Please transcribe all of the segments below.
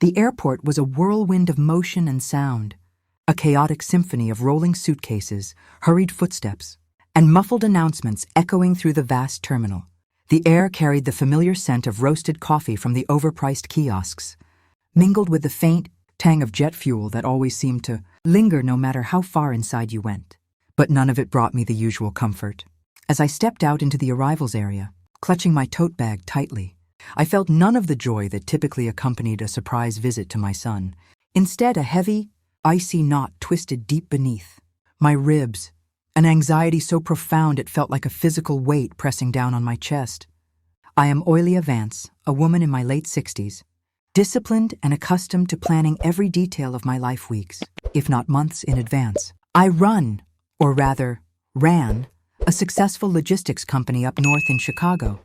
The airport was a whirlwind of motion and sound, a chaotic symphony of rolling suitcases, hurried footsteps, and muffled announcements echoing through the vast terminal. The air carried the familiar scent of roasted coffee from the overpriced kiosks, mingled with the faint tang of jet fuel that always seemed to linger no matter how far inside you went. But none of it brought me the usual comfort. As I stepped out into the arrivals area, clutching my tote bag tightly, I felt none of the joy that typically accompanied a surprise visit to my son. Instead, a heavy, icy knot twisted deep beneath my ribs, an anxiety so profound it felt like a physical weight pressing down on my chest. I am Oilia Vance, a woman in my late 60s, disciplined and accustomed to planning every detail of my life weeks, if not months in advance. I run, or rather, ran, a successful logistics company up north in Chicago,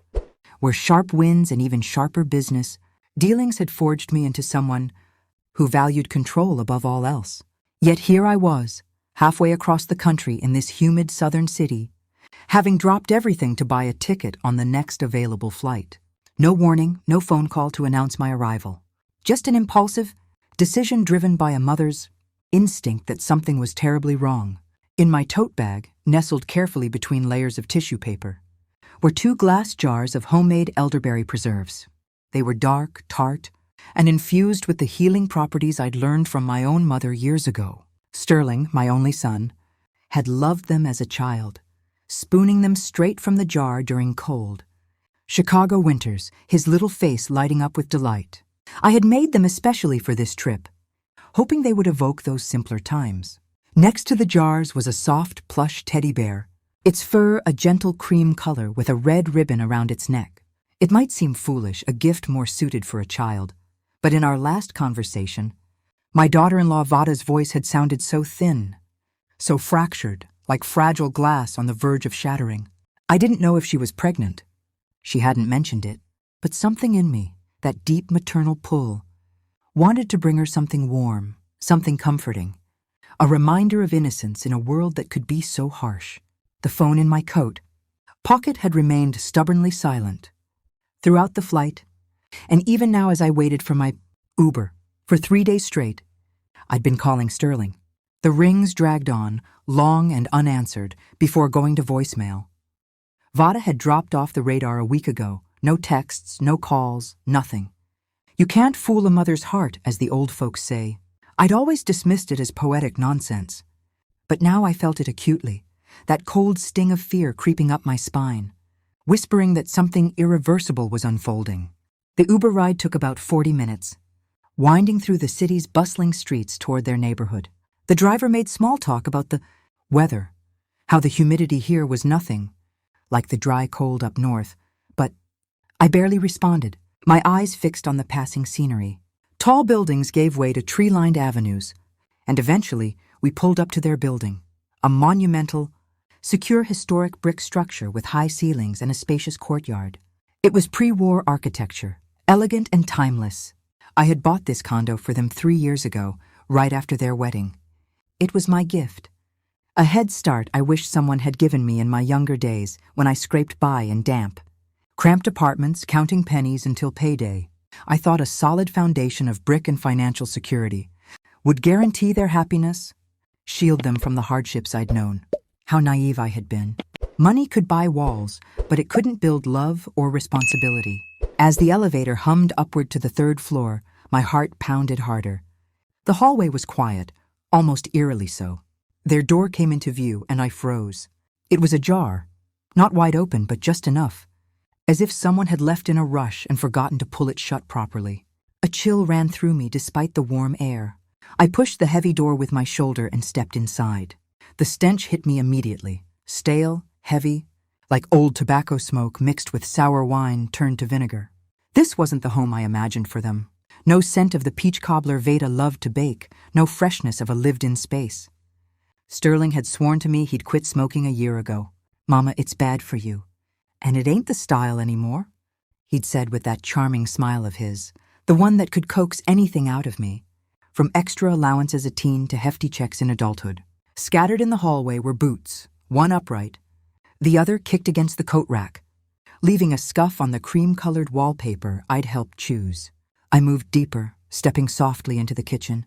where sharp winds and even sharper business dealings had forged me into someone who valued control above all else. Yet here I was, halfway across the country in this humid southern city, having dropped everything to buy a ticket on the next available flight. No warning, no phone call to announce my arrival. Just an impulsive decision driven by a mother's instinct that something was terribly wrong. In my tote bag, nestled carefully between layers of tissue paper, were 2 glass jars of homemade elderberry preserves. They were dark, tart, and infused with the healing properties I'd learned from my own mother years ago. Sterling, my only son, had loved them as a child, spooning them straight from the jar during cold Chicago winters, his little face lighting up with delight. I had made them especially for this trip, hoping they would evoke those simpler times. Next to the jars was a soft, plush teddy bear, its fur a gentle cream color with a red ribbon around its neck. It might seem foolish, a gift more suited for a child, but in our last conversation, my daughter-in-law Vada's voice had sounded so thin, so fractured, like fragile glass on the verge of shattering. I didn't know if she was pregnant. She hadn't mentioned it, but something in me, that deep maternal pull, wanted to bring her something warm, something comforting, a reminder of innocence in a world that could be so harsh. The phone in my coat pocket had remained stubbornly silent throughout the flight, and even now as I waited for my Uber for 3 days straight, I'd been calling Sterling. The rings dragged on, long and unanswered, before going to voicemail. Vada had dropped off the radar a week ago. No texts, no calls, nothing. You can't fool a mother's heart, as the old folks say. I'd always dismissed it as poetic nonsense, but now I felt it acutely, that cold sting of fear creeping up my spine, whispering that something irreversible was unfolding. The Uber ride took about 40 minutes, winding through the city's bustling streets toward their neighborhood. The driver made small talk about the weather, how the humidity here was nothing, like the dry cold up north, but I barely responded, my eyes fixed on the passing scenery. Tall buildings gave way to tree-lined avenues, and eventually we pulled up to their building, a monumental, secure historic brick structure with high ceilings and a spacious courtyard. It was pre-war architecture, elegant and timeless. I had bought this condo for them 3 years ago, right after their wedding. It was my gift, a head start I wish someone had given me in my younger days when I scraped by in damp, cramped apartments, counting pennies until payday. I thought a solid foundation of brick and financial security would guarantee their happiness, shield them from the hardships I'd known. How naive I had been. Money could buy walls, but it couldn't build love or responsibility. As the elevator hummed upward to the 3rd floor, my heart pounded harder. The hallway was quiet, almost eerily so. Their door came into view, and I froze. It was ajar, not wide open, but just enough, as if someone had left in a rush and forgotten to pull it shut properly. A chill ran through me despite the warm air. I pushed the heavy door with my shoulder and stepped inside. The stench hit me immediately, stale, heavy, like old tobacco smoke mixed with sour wine turned to vinegar. This wasn't the home I imagined for them. No scent of the peach cobbler Veda loved to bake, no freshness of a lived-in space. Sterling had sworn to me he'd quit smoking a year ago. "Mama, it's bad for you. And it ain't the style anymore," he'd said with that charming smile of his, the one that could coax anything out of me, from extra allowance as a teen to hefty checks in adulthood. Scattered in the hallway were boots, one upright, the other kicked against the coat rack, leaving a scuff on the cream-colored wallpaper I'd helped choose. I moved deeper, stepping softly into the kitchen.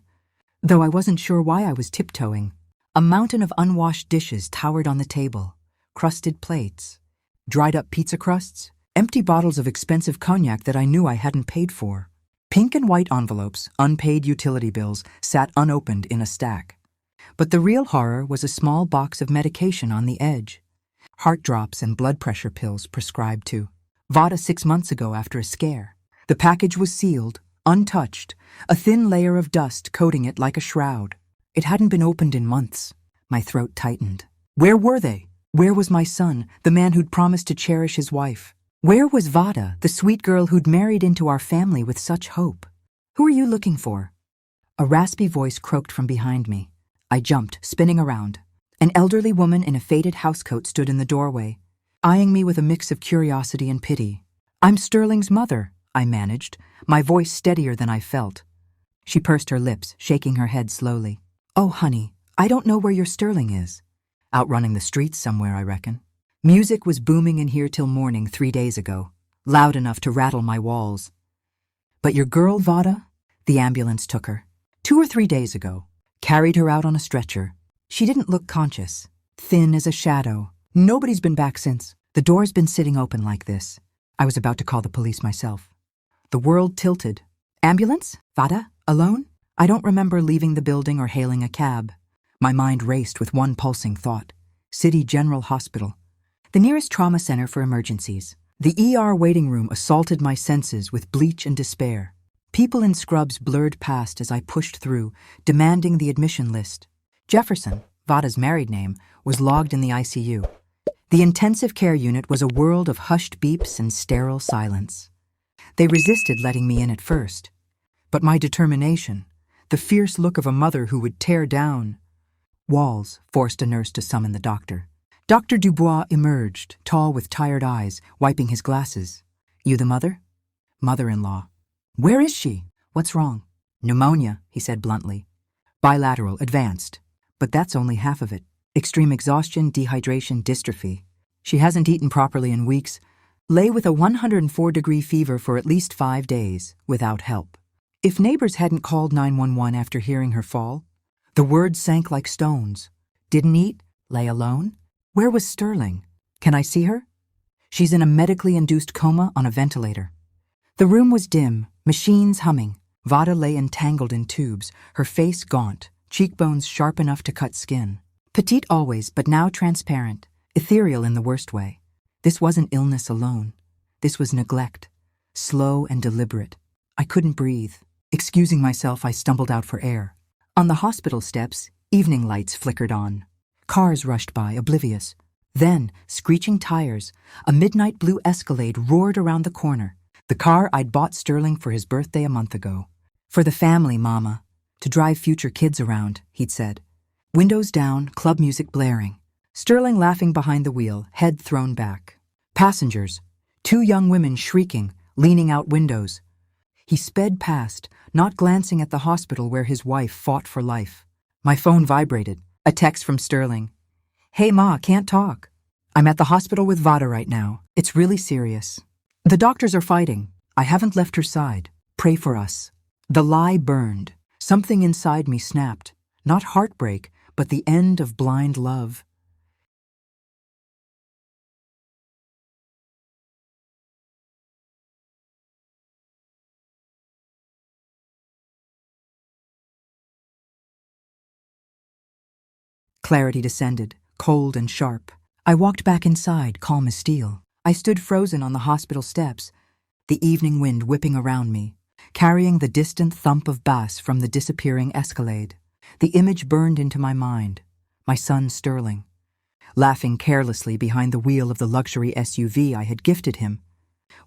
Though I wasn't sure why I was tiptoeing, a mountain of unwashed dishes towered on the table, crusted plates, dried up pizza crusts, empty bottles of expensive cognac that I knew I hadn't paid for. Pink and white envelopes, unpaid utility bills, sat unopened in a stack. But the real horror was a small box of medication on the edge. Heart drops and blood pressure pills prescribed to Vada 6 months ago after a scare. The package was sealed, untouched, a thin layer of dust coating it like a shroud. It hadn't been opened in months. My throat tightened. Where were they? Where was my son, the man who'd promised to cherish his wife? Where was Vada, the sweet girl who'd married into our family with such hope? Who are you looking for? A raspy voice croaked from behind me. I jumped, spinning around. An elderly woman in a faded housecoat stood in the doorway, eyeing me with a mix of curiosity and pity. I'm Sterling's mother, I managed, my voice steadier than I felt. She pursed her lips, shaking her head slowly. Oh, honey, I don't know where your Sterling is. Out running the streets somewhere, I reckon. Music was booming in here till morning 3 days ago, loud enough to rattle my walls. But your girl, Vada? The ambulance took her. 2 or 3 days ago. Carried her out on a stretcher. She didn't look conscious. Thin as a shadow. Nobody's been back since. The door's been sitting open like this. I was about to call the police myself. The world tilted. Ambulance? Vada? Alone? I don't remember leaving the building or hailing a cab. My mind raced with one pulsing thought. City General Hospital. The nearest trauma center for emergencies. The ER waiting room assaulted my senses with bleach and despair. People in scrubs blurred past as I pushed through, demanding the admission list. Jefferson, Vada's married name, was logged in the ICU. The intensive care unit was a world of hushed beeps and sterile silence. They resisted letting me in at first. But my determination, the fierce look of a mother who would tear down walls, forced a nurse to summon the doctor. Dr. Dubois emerged, tall with tired eyes, wiping his glasses. You the mother? Mother-in-law. Where is she? What's wrong? Pneumonia, he said bluntly. Bilateral, advanced. But that's only half of it. Extreme exhaustion, dehydration, dystrophy. She hasn't eaten properly in weeks. Lay with a 104-degree fever for at least 5 days, without help. If neighbors hadn't called 911 after hearing her fall, the words sank like stones. Didn't eat? Lay alone? Where was Sterling? Can I see her? She's in a medically induced coma on a ventilator. The room was dim, machines humming. Vada lay entangled in tubes, her face gaunt, cheekbones sharp enough to cut skin. Petite always, but now transparent, ethereal in the worst way. This wasn't illness alone. This was neglect, slow and deliberate. I couldn't breathe. Excusing myself, I stumbled out for air. On the hospital steps, evening lights flickered on. Cars rushed by, oblivious. Then, screeching tires, a midnight blue Escalade roared around the corner. The car I'd bought Sterling for his birthday a month ago. For the family, Mama. To drive future kids around, he'd said. Windows down, club music blaring. Sterling laughing behind the wheel, head thrown back. Passengers, 2 young women shrieking, leaning out windows. He sped past, not glancing at the hospital where his wife fought for life. My phone vibrated. A text from Sterling. Hey Ma, can't talk. I'm at the hospital with Vada right now. It's really serious. The doctors are fighting. I haven't left her side. Pray for us. The lie burned. Something inside me snapped. Not heartbreak, but the end of blind love. Clarity descended, cold and sharp. I walked back inside, calm as steel. I stood frozen on the hospital steps, the evening wind whipping around me, carrying the distant thump of bass from the disappearing Escalade. The image burned into my mind. My son Sterling, laughing carelessly behind the wheel of the luxury SUV I had gifted him,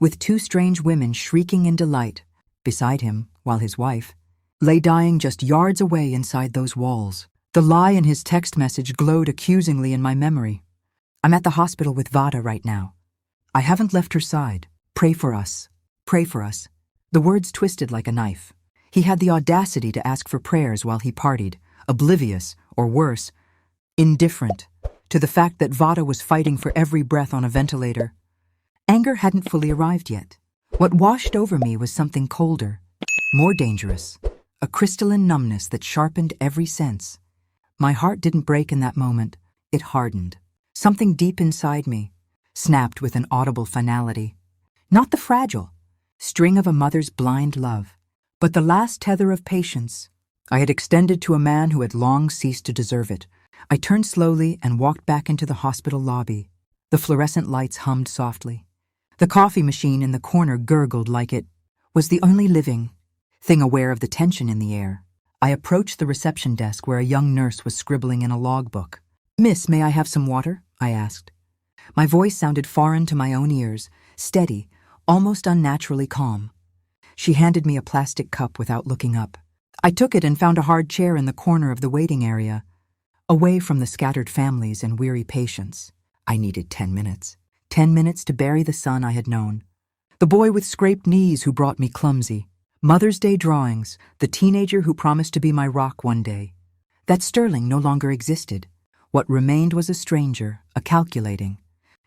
with 2 strange women shrieking in delight beside him, while his wife lay dying just yards away inside those walls. The lie in his text message glowed accusingly in my memory. I'm at the hospital with Vada right now. I haven't left her side. Pray for us. Pray for us. The words twisted like a knife. He had the audacity to ask for prayers while he partied, oblivious, or worse, indifferent, to the fact that Vada was fighting for every breath on a ventilator. Anger hadn't fully arrived yet. What washed over me was something colder, More dangerous, a crystalline numbness that sharpened every sense. My heart didn't break in that moment, it hardened. Something deep inside me snapped with an audible finality. Not the fragile string of a mother's blind love, but the last tether of patience I had extended to a man who had long ceased to deserve it. I turned slowly and walked back into the hospital lobby. The fluorescent lights hummed softly. The coffee machine in the corner gurgled like it was the only living thing aware of the tension in the air. I approached the reception desk where a young nurse was scribbling in a logbook. "Miss, may I have some water?" I asked. My voice sounded foreign to my own ears, steady, almost unnaturally calm. She handed me a plastic cup without looking up. I took it and found a hard chair in the corner of the waiting area, away from the scattered families and weary patients. I needed 10 minutes. 10 minutes to bury the son I had known. The boy with scraped knees who brought me clumsy. Mother's Day drawings, the teenager who promised to be my rock one day. That Sterling no longer existed. What remained was a stranger, a calculating,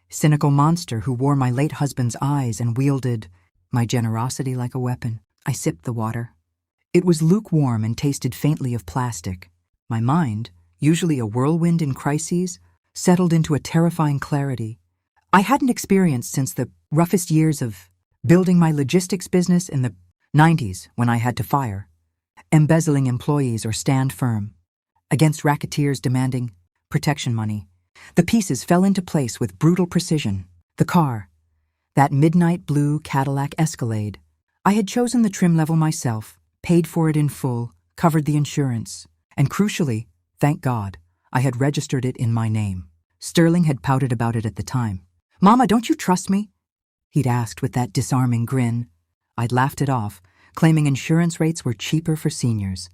cynical monster who wore my late husband's eyes and wielded my generosity like a weapon. I sipped the water. It was lukewarm and tasted faintly of plastic. My mind, usually a whirlwind in crises, settled into a terrifying clarity I hadn't experienced since the roughest years of building my logistics business in the 90s when I had to fire, embezzling employees or stand firm against racketeers demanding protection money. The pieces fell into place with brutal precision. The car, that midnight blue Cadillac Escalade, I had chosen the trim level myself, paid for it in full, covered the insurance, and crucially, thank God, I had registered it in my name. Sterling had pouted about it at the time. "Mama, don't you trust me?" he'd asked with that disarming grin. I'd laughed it off, claiming insurance rates were cheaper for seniors.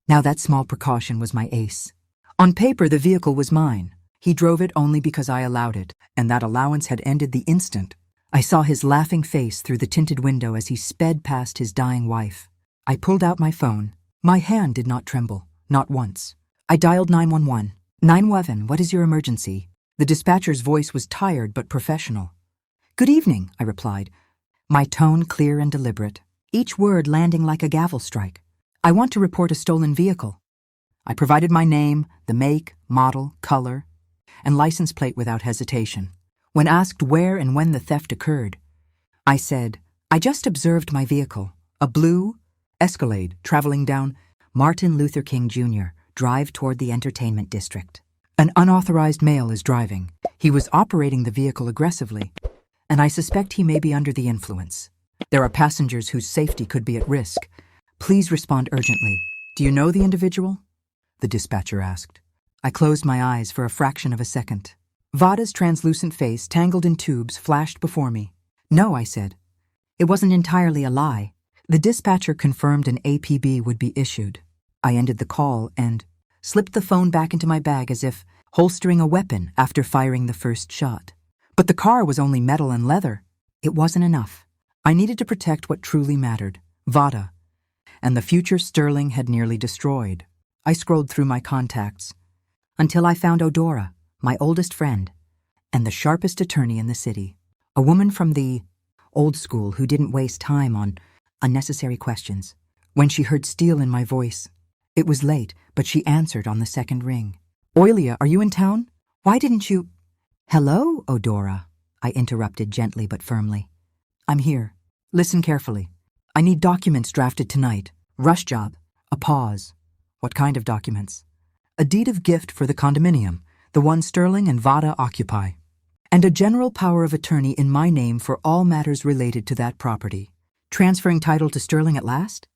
Now that small precaution was my ace. On paper, the vehicle was mine. He drove it only because I allowed it, and that allowance had ended the instant I saw his laughing face through the tinted window as he sped past his dying wife. I pulled out my phone. My hand did not tremble, not once. I dialed 911. 911, what is your emergency? The dispatcher's voice was tired but professional. "Good evening," I replied, my tone clear and deliberate, each word landing like a gavel strike. "I want to report a stolen vehicle." I provided my name, the make, model, color, and license plate without hesitation. When asked where and when the theft occurred, I said, "I just observed my vehicle, a blue Escalade traveling down Martin Luther King Jr. Drive toward the entertainment district. An unauthorized male is driving. He was operating the vehicle aggressively, and I suspect he may be under the influence. There are passengers whose safety could be at risk. Please respond urgently." "Do you know the individual?" the dispatcher asked. I closed my eyes for a fraction of a second. Vada's translucent face, tangled in tubes, flashed before me. "No," I said. It wasn't entirely a lie. The dispatcher confirmed an APB would be issued. I ended the call and slipped the phone back into my bag as if holstering a weapon after firing the first shot. But the car was only metal and leather. It wasn't enough. I needed to protect what truly mattered, Vada, and the future Sterling had nearly destroyed. I scrolled through my contacts until I found Odora, my oldest friend, and the sharpest attorney in the city, a woman from the old school who didn't waste time on unnecessary questions. When she heard steel in my voice, it was late, but she answered on the second ring. "Oilia, are you in town? Why didn't you—" "Hello, Odora," I interrupted gently but firmly. "I'm here. Listen carefully. I need documents drafted tonight. Rush job." A pause. "What kind of documents?" "A deed of gift for the condominium, the one Sterling and Vada occupy, and a general power of attorney in my name for all matters related to that property." "Transferring title to Sterling at last?"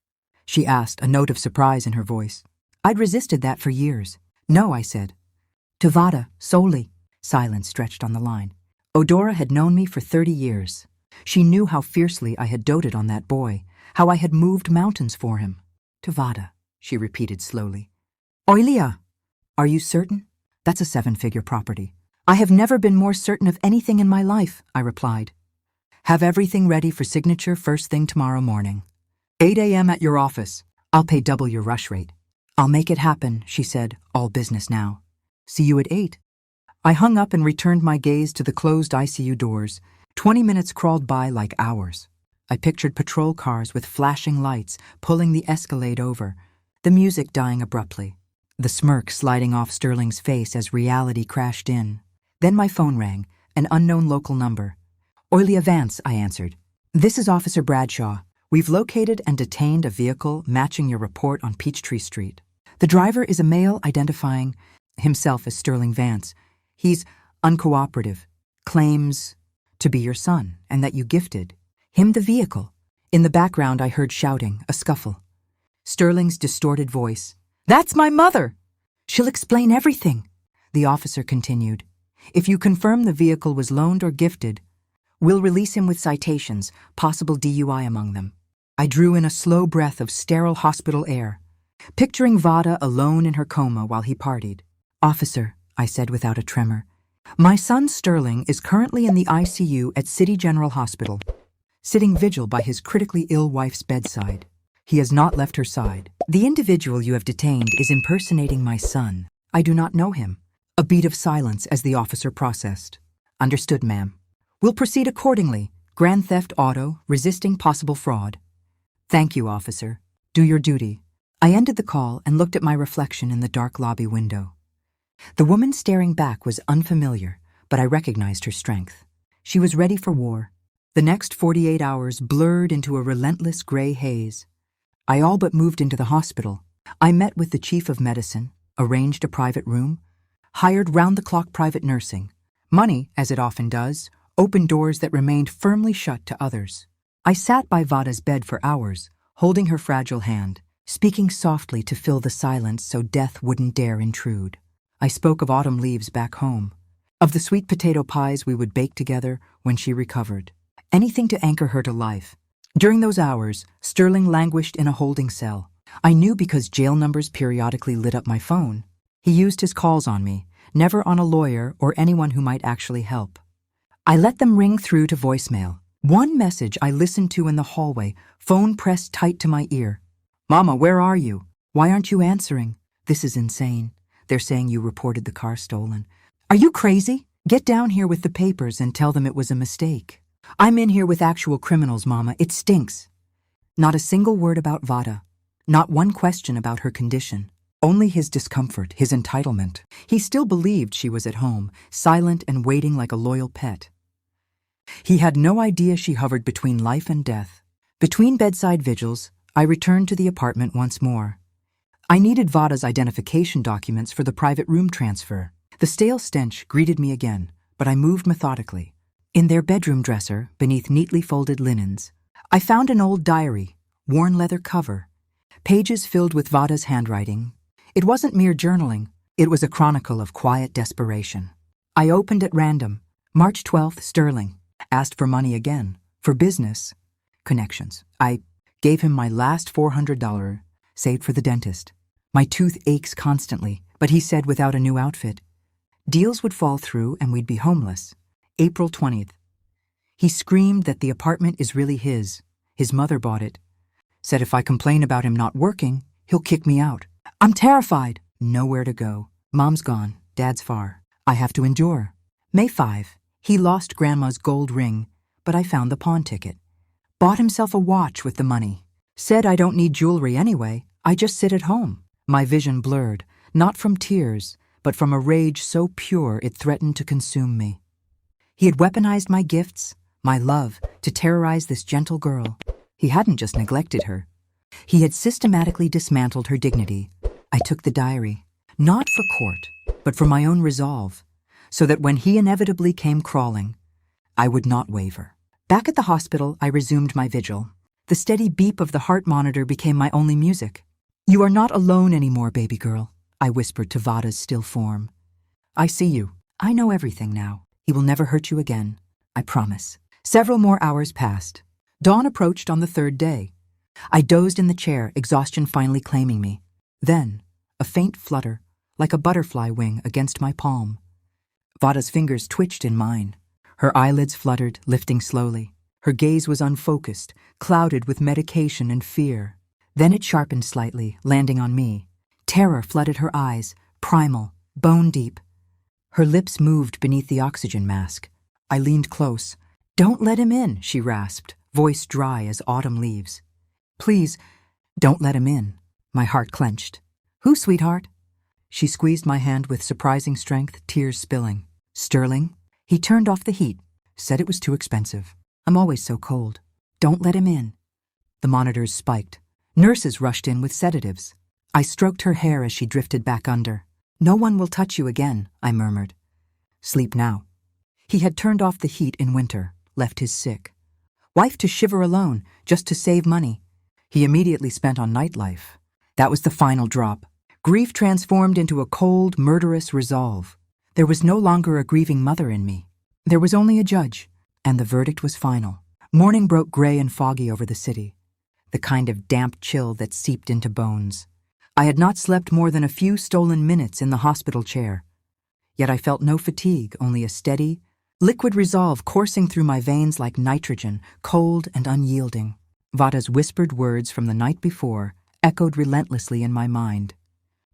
she asked, a note of surprise in her voice. I'd resisted that for years. "No," I said. "To Vada, solely." Silence stretched on the line. Odora had known me for 30 years. She knew how fiercely I had doted on that boy, how I had moved mountains for him. "To Vada," she repeated slowly. "Oilia, are you certain? That's a 7-figure property." "I have never been more certain of anything in my life," I replied. "Have everything ready for signature first thing tomorrow morning. 8 a.m. at your office. I'll pay double your rush rate." "I'll make it happen," she said, all business now. "See you at 8. I hung up and returned my gaze to the closed ICU doors. 20 minutes crawled by like hours. I pictured patrol cars with flashing lights pulling the Escalade over, the music dying abruptly, the smirk sliding off Sterling's face as reality crashed in. Then my phone rang, an unknown local number. "Oilia Vance," I answered. "This is Officer Bradshaw. We've located and detained a vehicle matching your report on Peachtree Street. The driver is a male identifying himself as Sterling Vance. He's uncooperative, claims to be your son and that you gifted him the vehicle." In the background I heard shouting, a scuffle. Sterling's distorted voice. "That's my mother! She'll explain everything," the officer continued. "If you confirm the vehicle was loaned or gifted, we'll release him with citations, possible DUI among them." I drew in a slow breath of sterile hospital air, picturing Vada alone in her coma while he partied. "Officer," I said without a tremor, "my son Sterling is currently in the ICU at City General Hospital, sitting vigil by his critically ill wife's bedside. He has not left her side. The individual you have detained is impersonating my son. I do not know him." A beat of silence as the officer processed. "Understood, ma'am. We'll proceed accordingly. Grand theft auto, resisting possible fraud." "Thank you, officer. Do your duty." I ended the call and looked at my reflection in the dark lobby window. The woman staring back was unfamiliar, but I recognized her strength. She was ready for war. The next 48 hours blurred into a relentless gray haze. I all but moved into the hospital. I met with the chief of medicine, arranged a private room, hired round-the-clock private nursing. Money, as it often does, opened doors that remained firmly shut to others. I sat by Vada's bed for hours, holding her fragile hand, speaking softly to fill the silence so death wouldn't dare intrude. I spoke of autumn leaves back home, of the sweet potato pies we would bake together when she recovered. Anything to anchor her to life. During those hours, Sterling languished in a holding cell. I knew because jail numbers periodically lit up my phone. He used his calls on me, never on a lawyer or anyone who might actually help. I let them ring through to voicemail. One message I listened to in the hallway, phone pressed tight to my ear. "Mama, where are you? Why aren't you answering? This is insane. They're saying you reported the car stolen. Are you crazy? Get down here with the papers and tell them it was a mistake. I'm in here with actual criminals, Mama. It stinks." Not a single word about Vada. Not one question about her condition. Only his discomfort, his entitlement. He still believed she was at home, silent and waiting like a loyal pet. He had no idea she hovered between life and death. Between bedside vigils, I returned to the apartment once more. I needed Vada's identification documents for the private room transfer. The stale stench greeted me again, but I moved methodically. In their bedroom dresser, beneath neatly folded linens, I found an old diary, worn leather cover, pages filled with Vada's handwriting. It wasn't mere journaling, it was a chronicle of quiet desperation. I opened at random. March 12th, Sterling. Asked for money again. For business. Connections. I gave him my last $400, saved for the dentist. My tooth aches constantly, but he said without a new outfit. Deals would fall through and we'd be homeless. April 20th. He screamed that the apartment is really his. His mother bought it. Said if I complain about him not working, he'll kick me out. I'm terrified. Nowhere to go. Mom's gone. Dad's far. I have to endure. May 5. He lost Grandma's gold ring, but I found the pawn ticket. Bought himself a watch with the money. Said I don't need jewelry anyway. I just sit at home. My vision blurred, not from tears, but from a rage so pure it threatened to consume me. He had weaponized my gifts, my love, to terrorize this gentle girl. He hadn't just neglected her. He had systematically dismantled her dignity. I took the diary, not for court, but for my own resolve, so that when he inevitably came crawling, I would not waver. Back at the hospital, I resumed my vigil. The steady beep of the heart monitor became my only music. "You are not alone anymore, baby girl," I whispered to Vada's still form. "I see you. I know everything now. He will never hurt you again. I promise." Several more hours passed. Dawn approached on the third day. I dozed in the chair, exhaustion finally claiming me. Then, a faint flutter, like a butterfly wing against my palm. Vada's fingers twitched in mine. Her eyelids fluttered, lifting slowly. Her gaze was unfocused, clouded with medication and fear. Then it sharpened slightly, landing on me. Terror flooded her eyes, primal, bone-deep. Her lips moved beneath the oxygen mask. I leaned close. "Don't let him in," she rasped, voice dry as autumn leaves. Please, don't let him in. My heart clenched. Who, sweetheart? She squeezed my hand with surprising strength, tears spilling. Sterling? He turned off the heat, said it was too expensive. I'm always so cold. Don't let him in. The monitors spiked. Nurses rushed in with sedatives. I stroked her hair as she drifted back under. No one will touch you again, I murmured. Sleep now. He had turned off the heat in winter, left his sick wife to shiver alone, just to save money. He immediately spent on nightlife. That was the final drop. Grief transformed into a cold, murderous resolve. There was no longer a grieving mother in me. There was only a judge, and the verdict was final. Morning broke gray and foggy over the city, the kind of damp chill that seeped into bones. I had not slept more than a few stolen minutes in the hospital chair. Yet I felt no fatigue, only a steady, liquid resolve coursing through my veins like nitrogen, cold and unyielding. Vada's whispered words from the night before echoed relentlessly in my mind.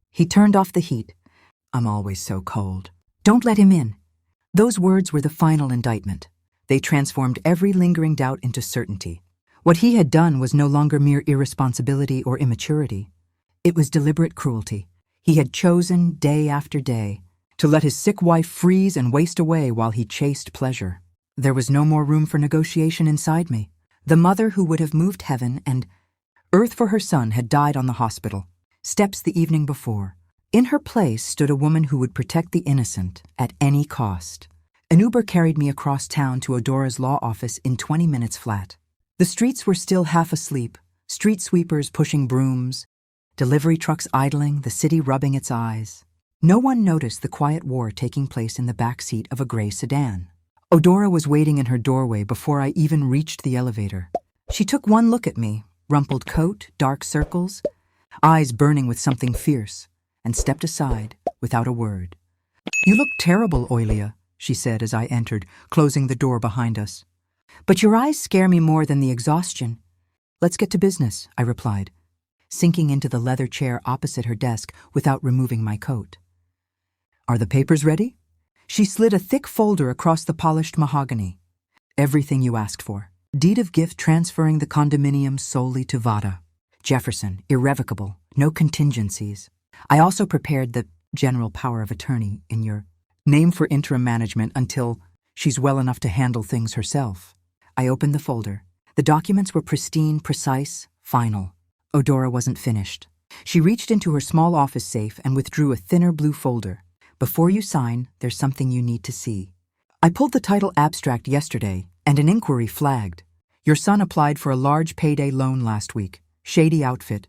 He turned off the heat. I'm always so cold. Don't let him in. Those words were the final indictment. They transformed every lingering doubt into certainty. What he had done was no longer mere irresponsibility or immaturity. It was deliberate cruelty. He had chosen, day after day, to let his sick wife freeze and waste away while he chased pleasure. There was no more room for negotiation inside me. The mother who would have moved heaven and earth for her son had died on the hospital steps the evening before. In her place stood a woman who would protect the innocent at any cost. An Uber carried me across town to Odora's law office in 20 minutes flat. The streets were still half asleep, street sweepers pushing brooms, delivery trucks idling, the city rubbing its eyes. No one noticed the quiet war taking place in the back seat of a gray sedan. Odora was waiting in her doorway before I even reached the elevator. She took one look at me, rumpled coat, dark circles, eyes burning with something fierce, and stepped aside without a word. You look terrible, Oilia, she said as I entered, closing the door behind us. But your eyes scare me more than the exhaustion. Let's get to business, I replied, sinking into the leather chair opposite her desk without removing my coat. Are the papers ready? She slid a thick folder across the polished mahogany. Everything you asked for. Deed of gift transferring the condominium solely to Vada. Jefferson, irrevocable, no contingencies. I also prepared the general power of attorney in your name for interim management until she's well enough to handle things herself. I opened the folder. The documents were pristine, precise, final. Odora wasn't finished. She reached into her small office safe and withdrew a thinner blue folder. Before you sign, there's something you need to see. I pulled the title abstract yesterday, and an inquiry flagged. Your son applied for a large payday loan last week. Shady outfit.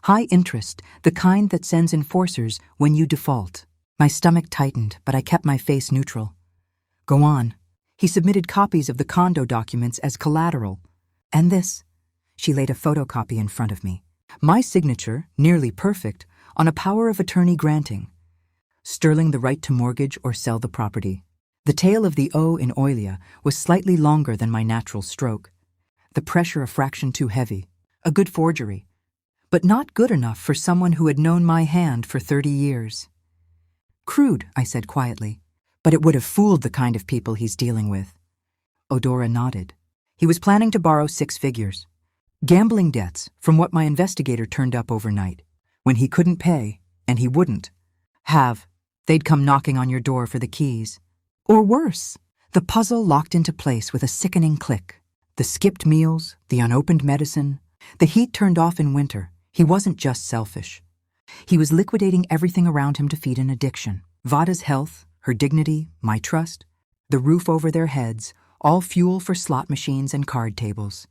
High interest, the kind that sends enforcers when you default. My stomach tightened, but I kept my face neutral. Go on. He submitted copies of the condo documents as collateral. And this. She laid a photocopy in front of me. My signature, nearly perfect, on a power of attorney granting. Sterling the right to mortgage or sell the property. The tail of the O in Oilia was slightly longer than my natural stroke. The pressure a fraction too heavy. A good forgery. But not good enough for someone who had known my hand for 30 years. Crude, I said quietly, but it would have fooled the kind of people he's dealing with. Odora nodded. He was planning to borrow 6 figures. Gambling debts, from what my investigator turned up overnight. When he couldn't pay, and he wouldn't have, they'd come knocking on your door for the keys. Or worse, the puzzle locked into place with a sickening click. The skipped meals, the unopened medicine, the heat turned off in winter. He wasn't just selfish. He was liquidating everything around him to feed an addiction. Vada's health, her dignity, my trust, the roof over their heads, all fuel for slot machines and card tables.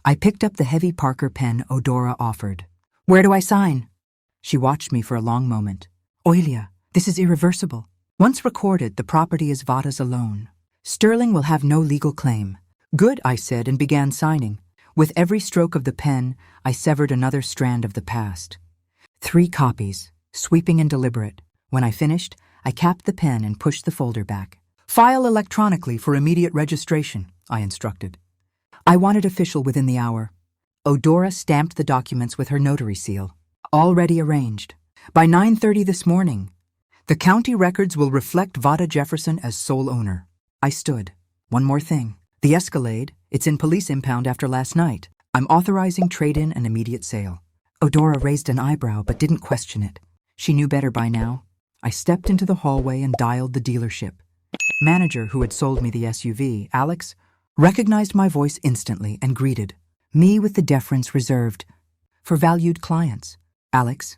I picked up the heavy Parker pen Odora offered. Where do I sign? She watched me for a long moment. Oilia, this is irreversible. Once recorded, the property is Vada's alone. Sterling will have no legal claim. Good, I said, and began signing. With every stroke of the pen, I severed another strand of the past. 3 copies, sweeping and deliberate. When I finished, I capped the pen and pushed the folder back. File electronically for immediate registration, I instructed. I wanted official within the hour. Odora stamped the documents with her notary seal. Already arranged. By 9:30 this morning, the county records will reflect Vada Jefferson as sole owner. I stood. One more thing. The Escalade, It's in police impound after last night. I'm authorizing trade-in and immediate sale. Eudora raised an eyebrow but didn't question it. She knew better by now. I stepped into the hallway and dialed the dealership. Manager who had sold me the SUV, Alex, recognized my voice instantly and greeted me with the deference reserved for valued clients. Alex,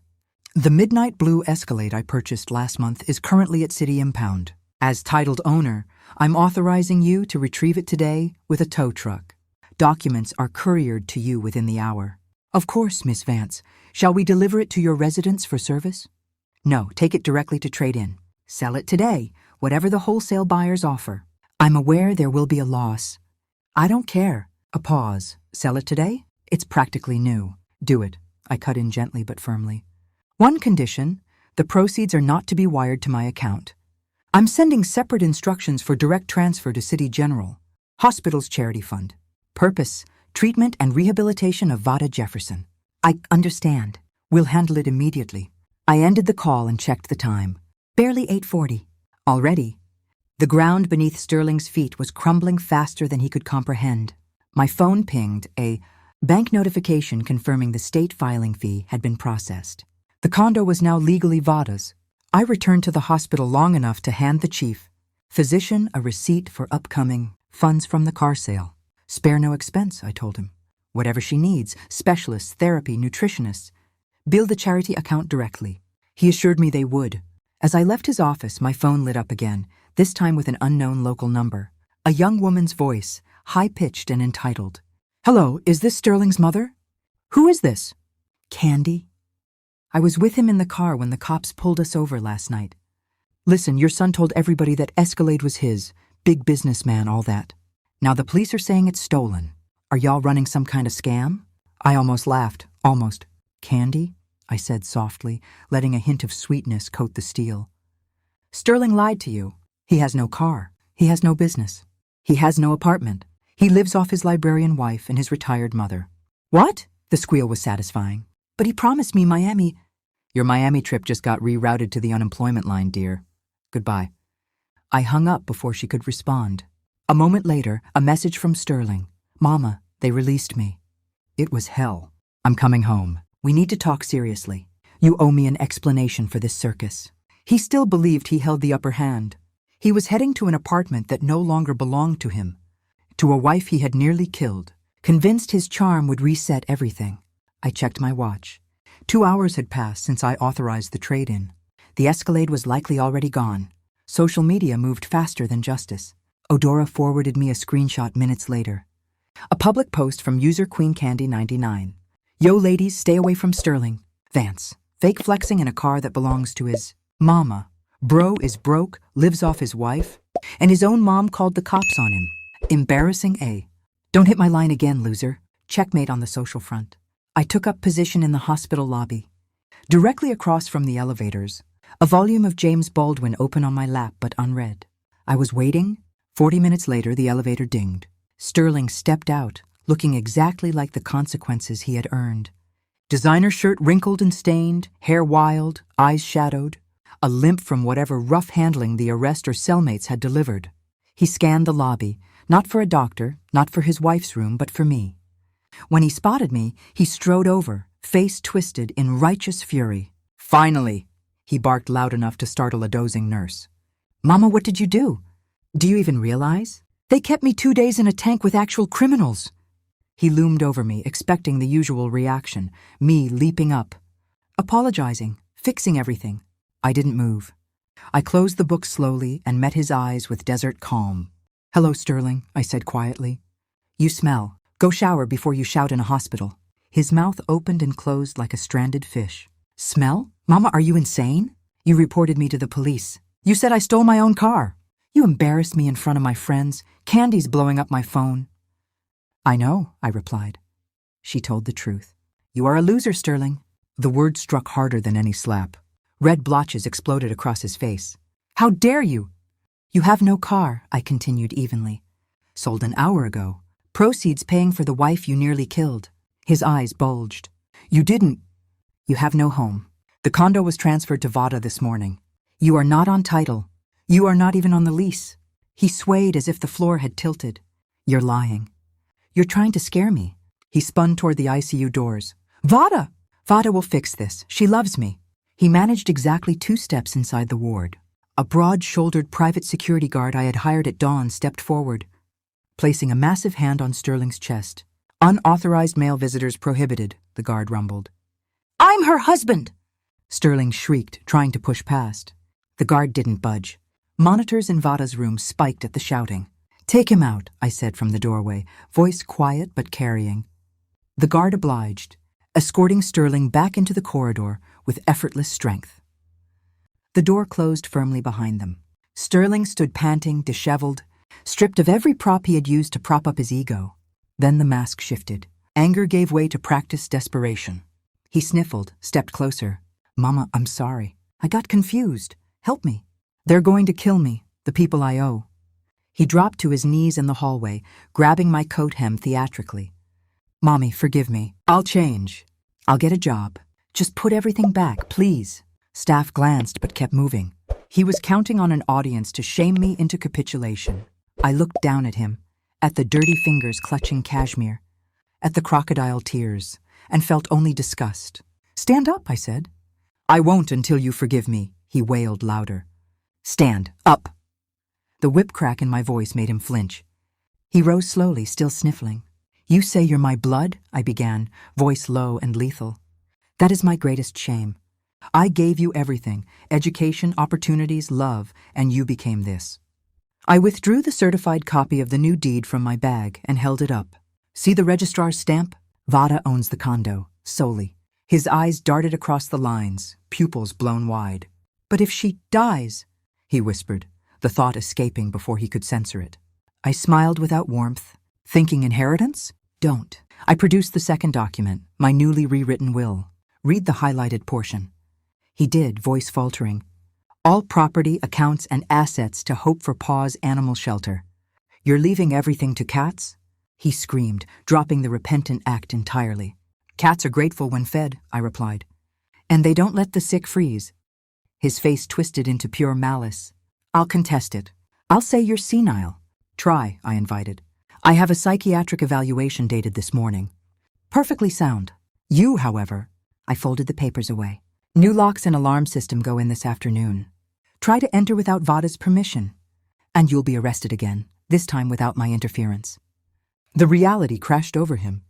the midnight blue Escalade I purchased last month is currently at City Impound. As titled owner, I'm authorizing you to retrieve it today with a tow truck. Documents are couriered to you within the hour. Of course, Miss Vance. Shall we deliver it to your residence for service? No, take it directly to trade-in. Sell it today, whatever the wholesale buyers offer. I'm aware there will be a loss. I don't care. A pause. Sell it today? It's practically new. Do it. I cut in gently but firmly. One condition, the proceeds are not to be wired to my account. I'm sending separate instructions for direct transfer to City General, Hospital's charity fund. Purpose, treatment and rehabilitation of Vada Jefferson. I understand. We'll handle it immediately. I ended the call and checked the time. Barely 8:40. Already. The ground beneath Sterling's feet was crumbling faster than he could comprehend. My phone pinged a bank notification confirming the state filing fee had been processed. The condo was now legally Vada's. I returned to the hospital long enough to hand the chief, physician, a receipt for upcoming funds from the car sale. Spare no expense, I told him. Whatever she needs, specialists, therapy, nutritionists. Bill the charity account directly. He assured me they would. As I left his office, my phone lit up again, this time with an unknown local number. A young woman's voice, high-pitched and entitled. Hello, is this Sterling's mother? Who is this? Candy. I was with him in the car when the cops pulled us over last night. Listen, your son told everybody that Escalade was his, big businessman, all that. Now the police are saying it's stolen. Are y'all running some kind of scam? I almost laughed. Almost. Candy? I said softly, letting a hint of sweetness coat the steel. Sterling lied to you. He has no car. He has no business. He has no apartment. He lives off his librarian wife and his retired mother. What? The squeal was satisfying. But he promised me Miami. Your Miami trip just got rerouted to the unemployment line, dear. Goodbye. I hung up before she could respond. A moment later, a message from Sterling. Mama, they released me. It was hell. I'm coming home. We need to talk seriously. You owe me an explanation for this circus. He still believed he held the upper hand. He was heading to an apartment that no longer belonged to him, to a wife he had nearly killed, convinced his charm would reset everything. I checked my watch. 2 hours had passed since I authorized the trade-in. The Escalade was likely already gone. Social media moved faster than justice. Eudora forwarded me a screenshot minutes later. A public post from user Queen Candy 99. Yo ladies, stay away from Sterling. Vance. Fake flexing in a car that belongs to his mama. Bro is broke, lives off his wife, and his own mom called the cops on him. Embarrassing, eh? Don't hit my line again, loser. Checkmate on the social front. I took up position in the hospital lobby. Directly across from the elevators, a volume of James Baldwin open on my lap but unread. I was waiting. 40 minutes later, the elevator dinged. Sterling stepped out, looking exactly like the consequences he had earned. Designer shirt wrinkled and stained, hair wild, eyes shadowed, a limp from whatever rough handling the arrest or cellmates had delivered. He scanned the lobby, not for a doctor, not for his wife's room, but for me. When he spotted me, he strode over, face twisted in righteous fury. Finally, he barked loud enough to startle a dozing nurse. Mama, what did you do? Do you even realize? They kept me 2 days in a tank with actual criminals. He loomed over me, expecting the usual reaction, me leaping up, apologizing, fixing everything. I didn't move. I closed the book slowly and met his eyes with desert calm. Hello, Sterling, I said quietly. You smell. Go shower before you shout in a hospital. His mouth opened and closed like a stranded fish. Smell? Mama, are you insane? You reported me to the police. You said I stole my own car. You embarrassed me in front of my friends. Candy's blowing up my phone. I know, I replied. She told the truth. You are a loser, Sterling. The word struck harder than any slap. Red blotches exploded across his face. How dare you? You have no car, I continued evenly. Sold an hour ago. Proceeds paying for the wife you nearly killed. His eyes bulged. You didn't. You have no home. The condo was transferred to Vada this morning. You are not on title. You are not even on the lease. He swayed as if the floor had tilted. You're lying. You're trying to scare me. He spun toward the ICU doors. Vada! Vada will fix this. She loves me. He managed exactly 2 steps inside the ward. A broad-shouldered private security guard I had hired at dawn stepped forward, placing a massive hand on Sterling's chest. Unauthorized male visitors prohibited, the guard rumbled. I'm her husband! Sterling shrieked, trying to push past. The guard didn't budge. Monitors in Vada's room spiked at the shouting. Take him out, I said from the doorway, voice quiet but carrying. The guard obliged, escorting Sterling back into the corridor with effortless strength. The door closed firmly behind them. Sterling stood panting, disheveled, stripped of every prop he had used to prop up his ego. Then the mask shifted. Anger gave way to practiced desperation. He sniffled, stepped closer. Mama, I'm sorry. I got confused. Help me. They're going to kill me, the people I owe. He dropped to his knees in the hallway, grabbing my coat hem theatrically. Mommy, forgive me. I'll change. I'll get a job. Just put everything back, please. Staff glanced but kept moving. He was counting on an audience to shame me into capitulation. I looked down at him, at the dirty fingers clutching cashmere, at the crocodile tears, and felt only disgust. Stand up, I said. I won't until you forgive me, he wailed louder. Stand up. The whip crack in my voice made him flinch. He rose slowly, still sniffling. You say you're my blood, I began, voice low and lethal. That is my greatest shame. I gave you everything, education, opportunities, love, and you became this. I withdrew the certified copy of the new deed from my bag and held it up. See the registrar's stamp? Vada owns the condo, solely. His eyes darted across the lines, pupils blown wide. But if she dies, he whispered, the thought escaping before he could censor it. I smiled without warmth. Thinking inheritance? Don't. I produced the second document, my newly rewritten will. Read the highlighted portion. He did, voice faltering. All property, accounts, and assets to Hope for Paws Animal Shelter. You're leaving everything to cats? He screamed, dropping the repentant act entirely. Cats are grateful when fed, I replied. And they don't let the sick freeze. His face twisted into pure malice. I'll contest it. I'll say you're senile. Try, I invited. I have a psychiatric evaluation dated this morning. Perfectly sound. You, however, I folded the papers away. New locks and alarm system go in this afternoon. Try to enter without Vada's permission, and you'll be arrested again, this time without my interference. The reality crashed over him.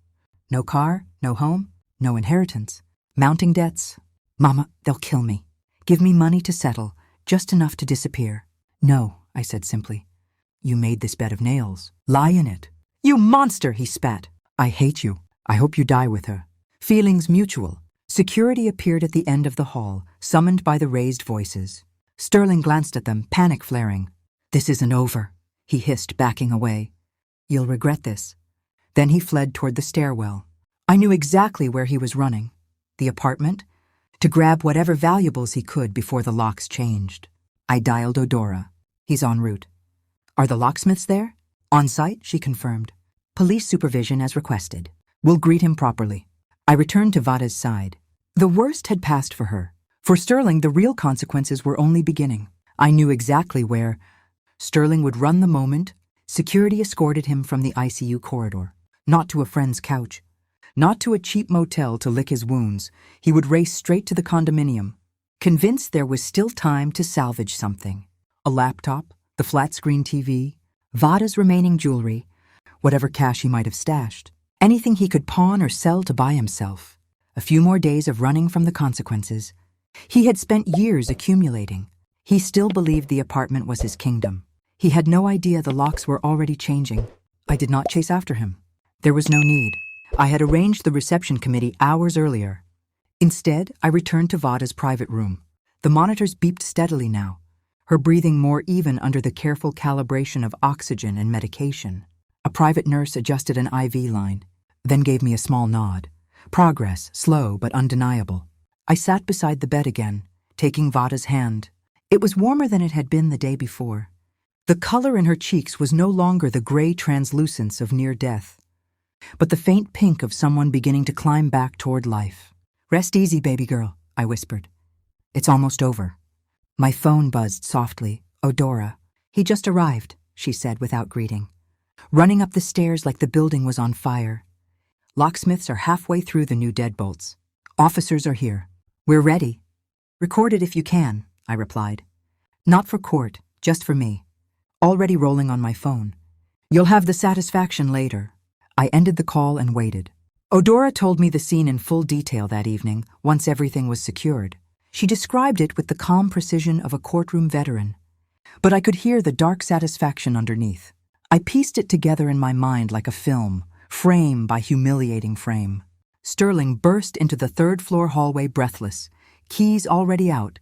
No car, no home, no inheritance. Mounting debts. Mama, they'll kill me. Give me money to settle, just enough to disappear. No, I said simply. You made this bed of nails. Lie in it. You monster, he spat. I hate you. I hope you die with her. Feelings mutual. Security appeared at the end of the hall, summoned by the raised voices. Sterling glanced at them, panic flaring. This isn't over, he hissed, backing away. You'll regret this. Then he fled toward the stairwell. I knew exactly where he was running. The apartment, to grab whatever valuables he could before the locks changed. I dialed Odora. He's en route. Are the locksmiths there? On site, she confirmed. Police supervision as requested. We'll greet him properly. I returned to Vada's side. The worst had passed for her. For Sterling, the real consequences were only beginning. I knew exactly where. Sterling would run the moment. Security escorted him from the ICU corridor. Not to a friend's couch. Not to a cheap motel to lick his wounds. He would race straight to the condominium, convinced there was still time to salvage something. A laptop, the flat-screen TV, Vada's remaining jewelry, whatever cash he might have stashed. Anything he could pawn or sell to buy himself. A few more days of running from the consequences. He had spent years accumulating. He still believed the apartment was his kingdom. He had no idea the locks were already changing. I did not chase after him. There was no need. I had arranged the reception committee hours earlier. Instead, I returned to Vada's private room. The monitors beeped steadily now, her breathing more even under the careful calibration of oxygen and medication. A private nurse adjusted an IV line, then gave me a small nod. Progress, slow but undeniable. I sat beside the bed again, taking Vada's hand. It was warmer than it had been the day before. The color in her cheeks was no longer the gray translucence of near death, but the faint pink of someone beginning to climb back toward life. Rest easy, baby girl, I whispered. It's almost over. My phone buzzed softly. Odora. He just arrived, she said without greeting. running up the stairs like the building was on fire. Locksmiths are halfway through the new deadbolts. Officers are here. We're ready. Record it if you can, I replied. Not for court, just for me. Already rolling on my phone. You'll have the satisfaction later. I ended the call and waited. Eudora told me the scene in full detail that evening, once everything was secured. She described it with the calm precision of a courtroom veteran. But I could hear the dark satisfaction underneath. I pieced it together in my mind like a film, frame by humiliating frame. Sterling burst into the third-floor hallway breathless, keys already out,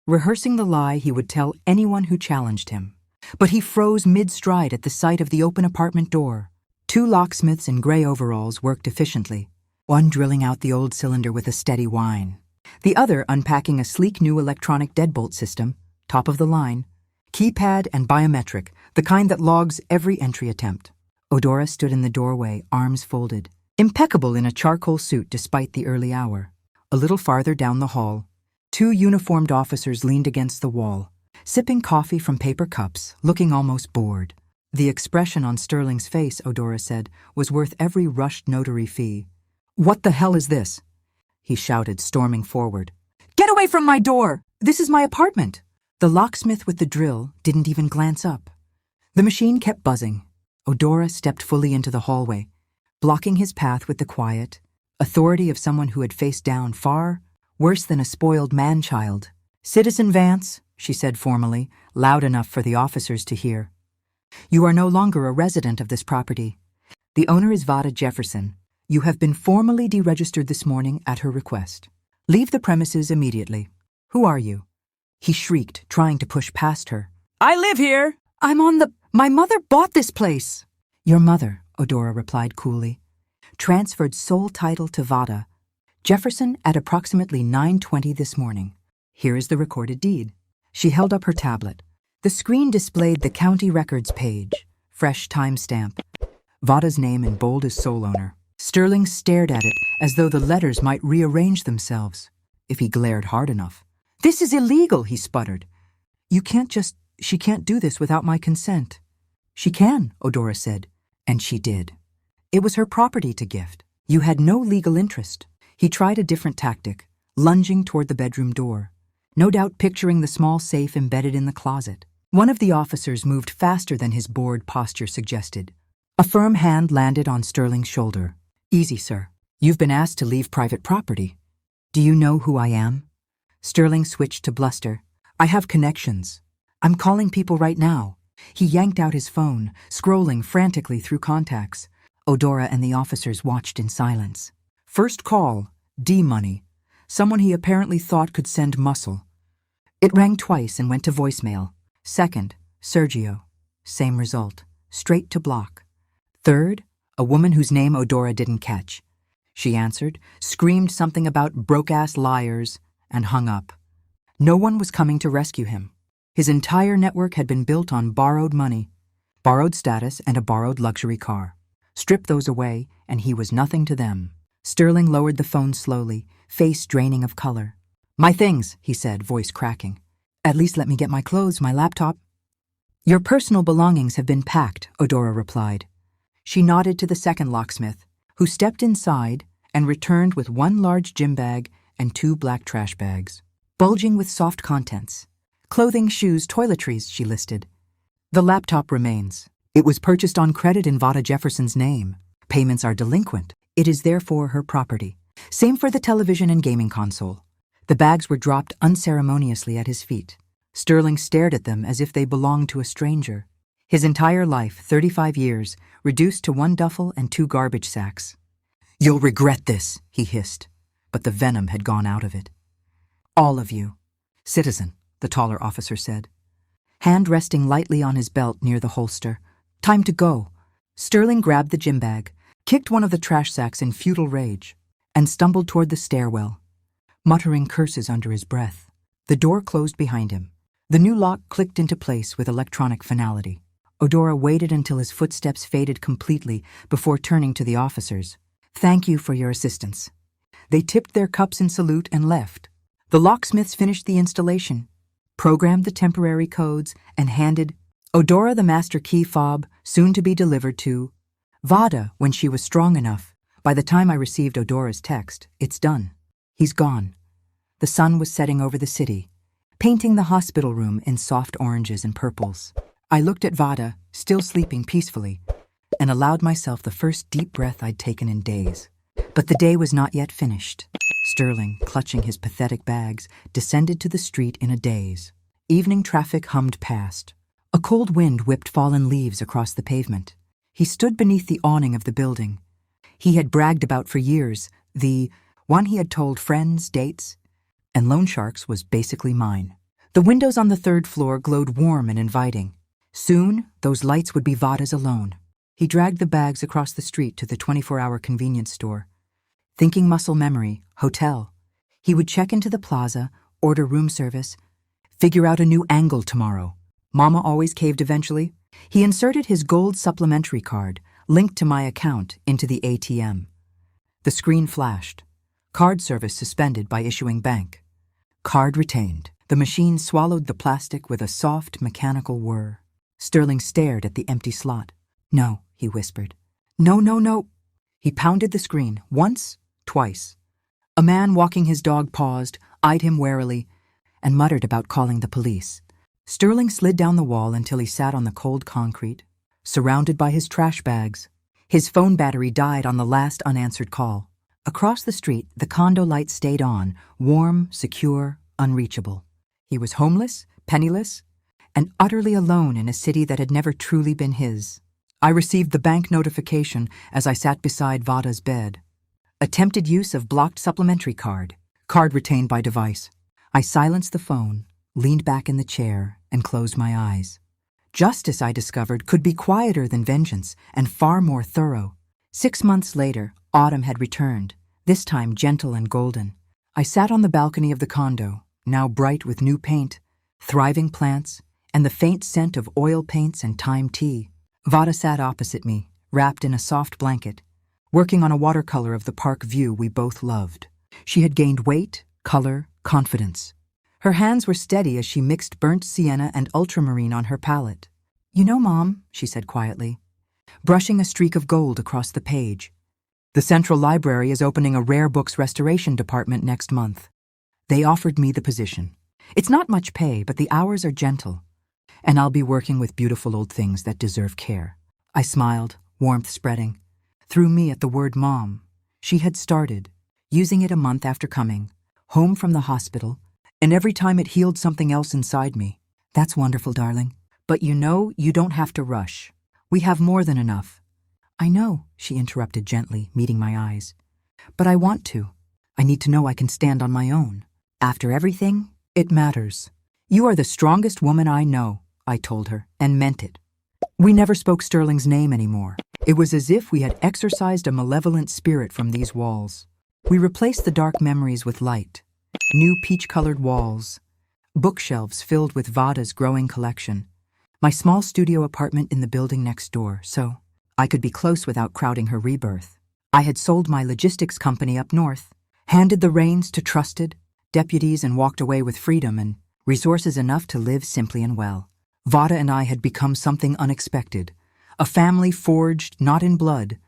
rehearsing the lie he would tell anyone who challenged him. But he froze mid-stride at the sight of the open apartment door. Two locksmiths in gray overalls worked efficiently, one drilling out the old cylinder with a steady whine, the other unpacking a sleek new electronic deadbolt system, top of the line, keypad and biometric, the kind that logs every entry attempt. Eudora stood in the doorway, arms folded, impeccable in a charcoal suit despite the early hour. A little farther down the hall, two uniformed officers leaned against the wall, sipping coffee from paper cups, looking almost bored. The expression on Sterling's face, Eudora said, was worth every rushed notary fee. "What the hell is this?" he shouted, storming forward. "Get away from my door! This is my apartment!" The locksmith with the drill didn't even glance up. The machine kept buzzing. Eudora stepped fully into the hallway, blocking his path with the quiet authority of someone who had faced down far worse than a spoiled man-child. "Citizen Vance," she said formally, loud enough for the officers to hear. "You are no longer a resident of this property. The owner is Vada Jefferson. You have been formally deregistered this morning at her request. Leave the premises immediately. Who are you?" He shrieked, trying to push past her. "I live here! My mother bought this place!" "Your mother," Eudora replied coolly, "transferred sole title to Vada Jefferson at approximately 9:20 this morning. Here is the recorded deed." She held up her tablet. The screen displayed the county records page, fresh timestamp, Vada's name in bold as sole owner. Sterling stared at it as though the letters might rearrange themselves, if he glared hard enough. "This is illegal," he sputtered. She can't do this without my consent." "She can," Eudora said, and she did. It was her property to gift. You had no legal interest. He tried a different tactic, lunging toward the bedroom door, no doubt picturing the small safe embedded in the closet. One of the officers moved faster than his bored posture suggested. A firm hand landed on Sterling's shoulder. "Easy, sir. You've been asked to leave private property. Do you know who I am?" Sterling switched to bluster. "I have connections. I'm calling people right now." He yanked out his phone, scrolling frantically through contacts. Eudora and the officers watched in silence. First call, D-Money. Someone he apparently thought could send muscle. It rang twice and went to voicemail. Second, Sergio. Same result. Straight to block. Third, a woman whose name Eudora didn't catch. She answered, screamed something about broke-ass liars, and hung up. No one was coming to rescue him. His entire network had been built on borrowed money, borrowed status, and a borrowed luxury car. Strip those away, and he was nothing to them. Sterling lowered the phone slowly, face draining of color. "My things," he said, voice cracking. "At least let me get my clothes, my laptop." "Your personal belongings have been packed," Eudora replied. She nodded to the second locksmith, who stepped inside and returned with one large gym bag and two black trash bags, bulging with soft contents. "Clothing, shoes, toiletries," she listed. "The laptop remains. It was purchased on credit in Vada Jefferson's name. Payments are delinquent. It is therefore her property. Same for the television and gaming console." The bags were dropped unceremoniously at his feet. Sterling stared at them as if they belonged to a stranger. His entire life, 35 years, reduced to one duffel and two garbage sacks. "You'll regret this," he hissed, but the venom had gone out of it. "All of you." "Citizen," the taller officer said, hand resting lightly on his belt near the holster. "Time to go." Sterling grabbed the gym bag, kicked one of the trash sacks in futile rage, and stumbled toward the stairwell, muttering curses under his breath. The door closed behind him. The new lock clicked into place with electronic finality. Eudora waited until his footsteps faded completely before turning to the officers. "Thank you for your assistance." They tipped their cups in salute and left. The locksmiths finished the installation, programmed the temporary codes, and handed Odora the master key fob, soon to be delivered to Vada when she was strong enough. By the time I received Odora's text, it's done. He's gone. The sun was setting over the city, painting the hospital room in soft oranges and purples. I looked at Vada, still sleeping peacefully, and allowed myself the first deep breath I'd taken in days. But the day was not yet finished. Sterling, clutching his pathetic bags, descended to the street in a daze. Evening traffic hummed past. A cold wind whipped fallen leaves across the pavement. He stood beneath the awning of the building. He had bragged about for years, the one he had told friends, dates, and loan sharks was basically mine. The windows on the third floor glowed warm and inviting. Soon, those lights would be Vada's alone. He dragged the bags across the street to the 24-hour convenience store. Thinking muscle memory, hotel. He would check into the plaza, order room service, figure out a new angle tomorrow. Mama always caved eventually. He inserted his gold supplementary card, linked to my account, into the ATM. The screen flashed. Card service suspended by issuing bank. Card retained. The machine swallowed the plastic with a soft, mechanical whir. Sterling stared at the empty slot. "No," he whispered. "No, no, no." He pounded the screen, once, twice. A man walking his dog paused, eyed him warily, and muttered about calling the police. Sterling slid down the wall until he sat on the cold concrete, surrounded by his trash bags. His phone battery died on the last unanswered call. Across the street, the condo lights stayed on, warm, secure, unreachable. He was homeless, penniless, and utterly alone in a city that had never truly been his. I received the bank notification as I sat beside Vada's bed. Attempted use of blocked supplementary card. Card retained by device. I silenced the phone, leaned back in the chair, and closed my eyes. Justice, I discovered, could be quieter than vengeance and far more thorough. 6 months later, autumn had returned, this time gentle and golden. I sat on the balcony of the condo, now bright with new paint, thriving plants, and the faint scent of oil paints and thyme tea. Vada sat opposite me, wrapped in a soft blanket, working on a watercolor of the park view we both loved. She had gained weight, color, confidence. Her hands were steady as she mixed burnt sienna and ultramarine on her palette. "You know, Mom," she said quietly, brushing a streak of gold across the page. "The Central Library is opening a rare books restoration department next month. They offered me the position. It's not much pay, but the hours are gentle, and I'll be working with beautiful old things that deserve care." I smiled, warmth spreading. Through me at the word Mom. She had started, using it a month after coming, home from the hospital, and every time it healed something else inside me. "That's wonderful, darling. But you know, you don't have to rush. We have more than enough." "I know," she interrupted gently, meeting my eyes. "But I want to. I need to know I can stand on my own. After everything, it matters." "You are the strongest woman I know," I told her, and meant it. We never spoke Sterling's name anymore. It was as if we had exorcised a malevolent spirit from these walls. We replaced the dark memories with light. New peach-colored walls, bookshelves filled with Vada's growing collection, my small studio apartment in the building next door, so I could be close without crowding her rebirth. I had sold my logistics company up north, handed the reins to trusted deputies, and walked away with freedom and resources enough to live simply and well. Vada and I had become something unexpected, a family forged not in blood,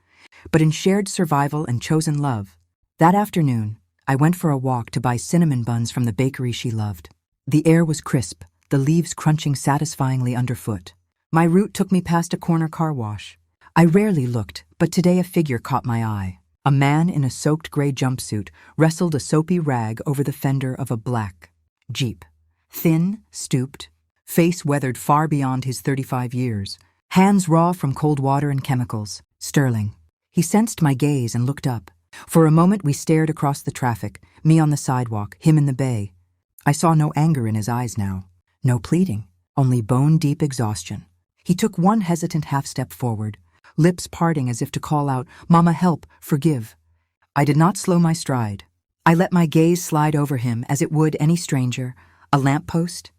but in shared survival and chosen love. That afternoon, I went for a walk to buy cinnamon buns from the bakery she loved. The air was crisp, the leaves crunching satisfyingly underfoot. My route took me past a corner car wash. I rarely looked, but today a figure caught my eye. A man in a soaked gray jumpsuit wrestled a soapy rag over the fender of a black Jeep. Thin, stooped, face weathered far beyond his 35 years, hands raw from cold water and chemicals. Sterling. He sensed my gaze and looked up. For a moment we stared across the traffic, me on the sidewalk, him in the bay. I saw no anger in his eyes now, no pleading, only bone-deep exhaustion. He took one hesitant half-step forward, lips parting as if to call out, "Mama, help, forgive." I did not slow my stride. I let my gaze slide over him as it would any stranger, a lamppost,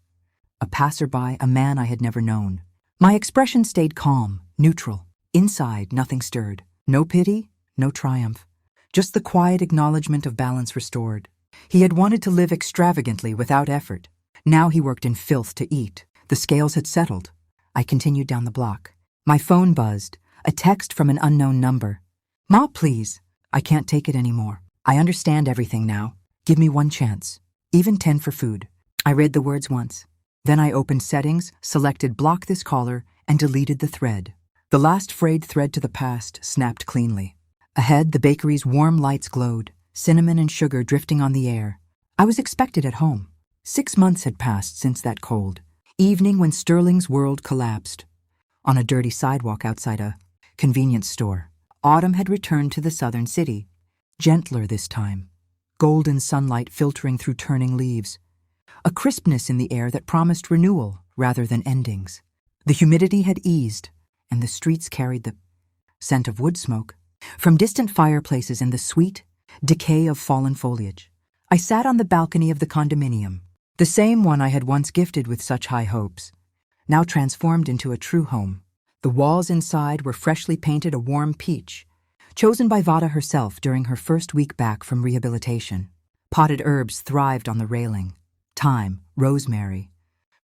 a passerby, a man I had never known. My expression stayed calm, neutral. Inside, nothing stirred. No pity, no triumph. Just the quiet acknowledgement of balance restored. He had wanted to live extravagantly without effort. Now he worked in filth to eat. The scales had settled. I continued down the block. My phone buzzed, a text from an unknown number. "Ma, please. I can't take it anymore. I understand everything now. Give me one chance. Even 10 for food." I read the words once. Then I opened settings, selected block this caller, and deleted the thread. The last frayed thread to the past snapped cleanly. Ahead, the bakery's warm lights glowed, cinnamon and sugar drifting on the air. I was expected at home. 6 months had passed since that cold evening when Sterling's world collapsed. On a dirty sidewalk outside a convenience store, autumn had returned to the southern city. Gentler this time, golden sunlight filtering through turning leaves. A crispness in the air that promised renewal rather than endings. The humidity had eased, and the streets carried the scent of wood smoke from distant fireplaces and the sweet decay of fallen foliage. I sat on the balcony of the condominium, the same one I had once gifted with such high hopes, now transformed into a true home. The walls inside were freshly painted a warm peach, chosen by Vada herself during her first week back from rehabilitation. Potted herbs thrived on the railing. Thyme, rosemary,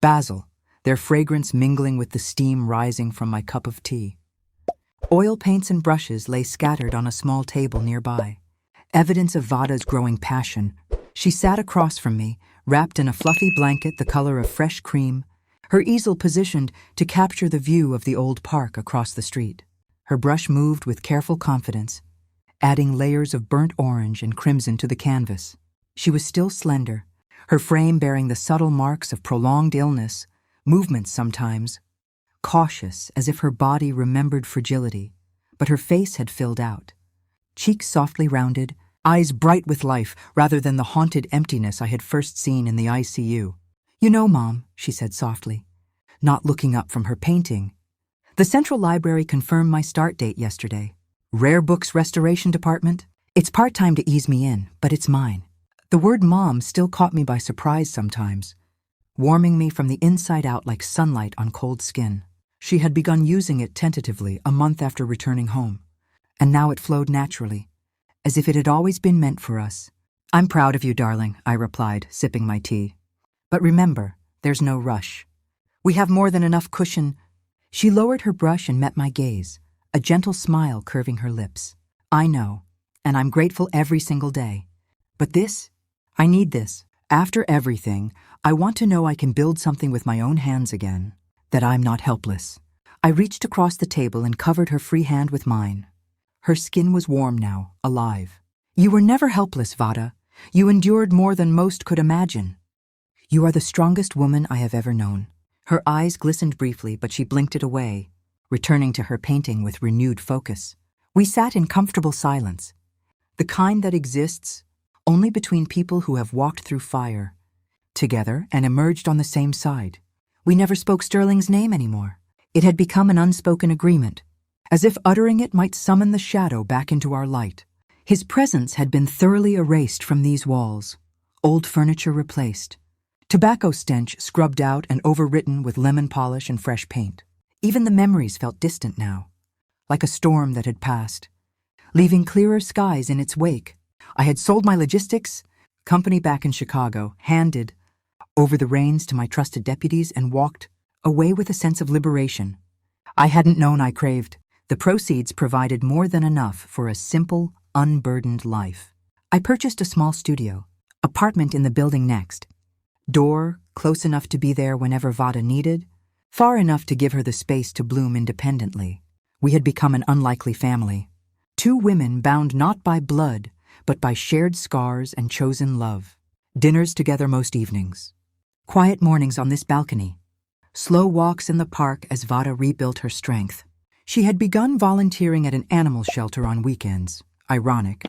basil, their fragrance mingling with the steam rising from my cup of tea. Oil paints and brushes lay scattered on a small table nearby, evidence of Vada's growing passion. She sat across from me, wrapped in a fluffy blanket the color of fresh cream, her easel positioned to capture the view of the old park across the street. Her brush moved with careful confidence, adding layers of burnt orange and crimson to the canvas. She was still slender, her frame bearing the subtle marks of prolonged illness, movements sometimes cautious as if her body remembered fragility, but her face had filled out. Cheeks softly rounded, eyes bright with life rather than the haunted emptiness I had first seen in the ICU. "You know, Mom," she said softly, not looking up from her painting, "the Central Library confirmed my start date yesterday. Rare Books Restoration Department. It's part-time to ease me in, but it's mine." The word Mom still caught me by surprise sometimes, warming me from the inside out like sunlight on cold skin. She had begun using it tentatively a month after returning home, and now it flowed naturally, as if it had always been meant for us. "I'm proud of you, darling," I replied, sipping my tea. "But remember, there's no rush. We have more than enough cushion." She lowered her brush and met my gaze, a gentle smile curving her lips. "I know, and I'm grateful every single day. But I need this. After everything, I want to know I can build something with my own hands again, that I'm not helpless." I reached across the table and covered her free hand with mine. Her skin was warm now, alive. "You were never helpless, Vada. You endured more than most could imagine. You are the strongest woman I have ever known." Her eyes glistened briefly, but she blinked it away, returning to her painting with renewed focus. We sat in comfortable silence, the kind that exists only between people who have walked through fire together and emerged on the same side. We never spoke Sterling's name anymore. It had become an unspoken agreement, as if uttering it might summon the shadow back into our light. His presence had been thoroughly erased from these walls, old furniture replaced, tobacco stench scrubbed out and overwritten with lemon polish and fresh paint. Even the memories felt distant now, like a storm that had passed, leaving clearer skies in its wake. I had sold my logistics company back in Chicago, handed over the reins to my trusted deputies, and walked away with a sense of liberation I hadn't known I craved. The proceeds provided more than enough for a simple, unburdened life. I purchased a small studio, apartment in the building next. Door close enough to be there whenever Vada needed, far enough to give her the space to bloom independently. We had become an unlikely family. 2 women bound not by blood, but by shared scars and chosen love. Dinners together most evenings. Quiet mornings on this balcony. Slow walks in the park as Vada rebuilt her strength. She had begun volunteering at an animal shelter on weekends. Ironic,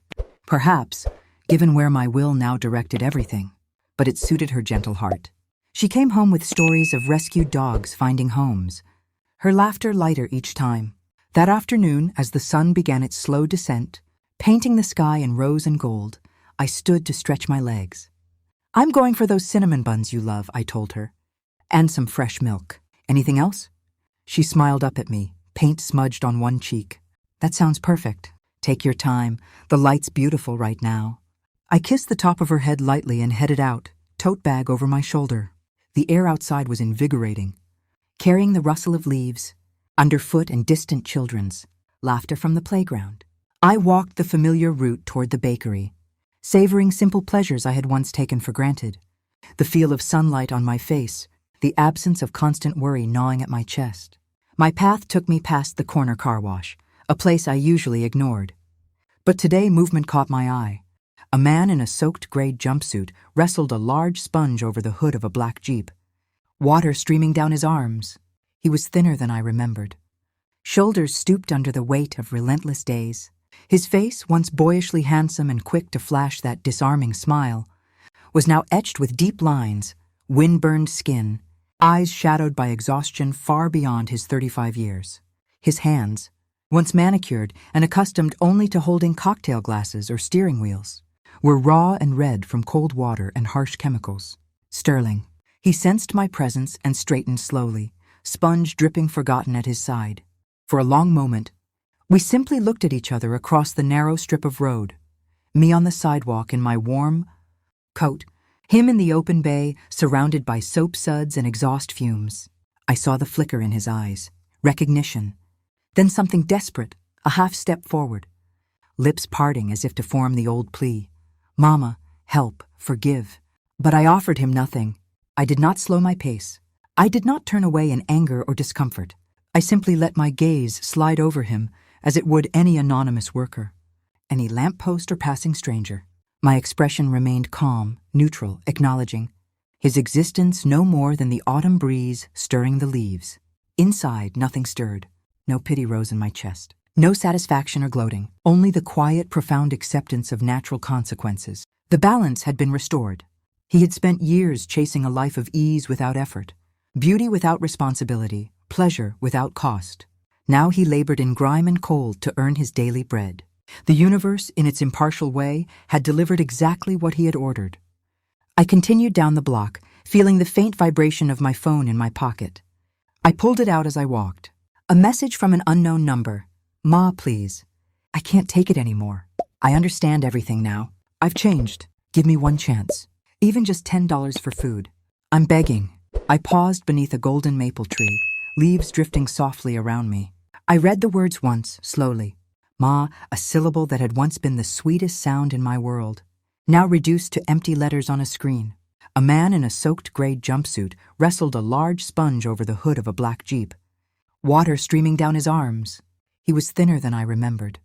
perhaps, given where my will now directed everything. But it suited her gentle heart. She came home with stories of rescued dogs finding homes, her laughter lighter each time. That afternoon, as the sun began its slow descent, painting the sky in rose and gold, I stood to stretch my legs. "I'm going for those cinnamon buns you love," I told her. "And some fresh milk. Anything else?" She smiled up at me, paint smudged on one cheek. "That sounds perfect. Take your time. The light's beautiful right now." I kissed the top of her head lightly and headed out, tote bag over my shoulder. The air outside was invigorating. carrying the rustle of leaves, underfoot and distant children's, laughter from the playground. I walked the familiar route toward the bakery, savoring simple pleasures I had once taken for granted. The feel of sunlight on my face, the absence of constant worry gnawing at my chest. My path took me past the corner car wash, a place I usually ignored. But today movement caught my eye. A man in a soaked gray jumpsuit wrestled a large sponge over the hood of a black Jeep, water streaming down his arms. He was thinner than I remembered. Shoulders stooped under the weight of relentless days. His face, once boyishly handsome and quick to flash that disarming smile, was now etched with deep lines, wind-burned skin, eyes shadowed by exhaustion far beyond his 35 years. His hands, once manicured and accustomed only to holding cocktail glasses or steering wheels, were raw and red from cold water and harsh chemicals. Sterling. He sensed my presence and straightened slowly, sponge dripping forgotten at his side. For a long moment, we simply looked at each other across the narrow strip of road, me on the sidewalk in my warm coat, him in the open bay, surrounded by soap suds and exhaust fumes. I saw the flicker in his eyes, recognition, then something desperate, a half step forward, lips parting as if to form the old plea, "Mama, help, forgive." But I offered him nothing. I did not slow my pace. I did not turn away in anger or discomfort. I simply let my gaze slide over him as it would any anonymous worker, any lamppost or passing stranger. My expression remained calm, neutral, acknowledging his existence no more than the autumn breeze stirring the leaves. Inside, nothing stirred. No pity rose in my chest. No satisfaction or gloating. Only the quiet, profound acceptance of natural consequences. The balance had been restored. He had spent years chasing a life of ease without effort, beauty without responsibility, pleasure without cost. Now he labored in grime and cold to earn his daily bread. The universe, in its impartial way, had delivered exactly what he had ordered. I continued down the block, feeling the faint vibration of my phone in my pocket. I pulled it out as I walked. A message from an unknown number. "Ma, please. I can't take it anymore. I understand everything now. I've changed. Give me one chance. Even just $10 for food. I'm begging." I paused beneath a golden maple tree, leaves drifting softly around me. I read the words once, slowly. Ma, a syllable that had once been the sweetest sound in my world, now reduced to empty letters on a screen. A man in a soaked gray jumpsuit wrestled a large sponge over the hood of a black Jeep, water streaming down his arms. He was thinner than I remembered.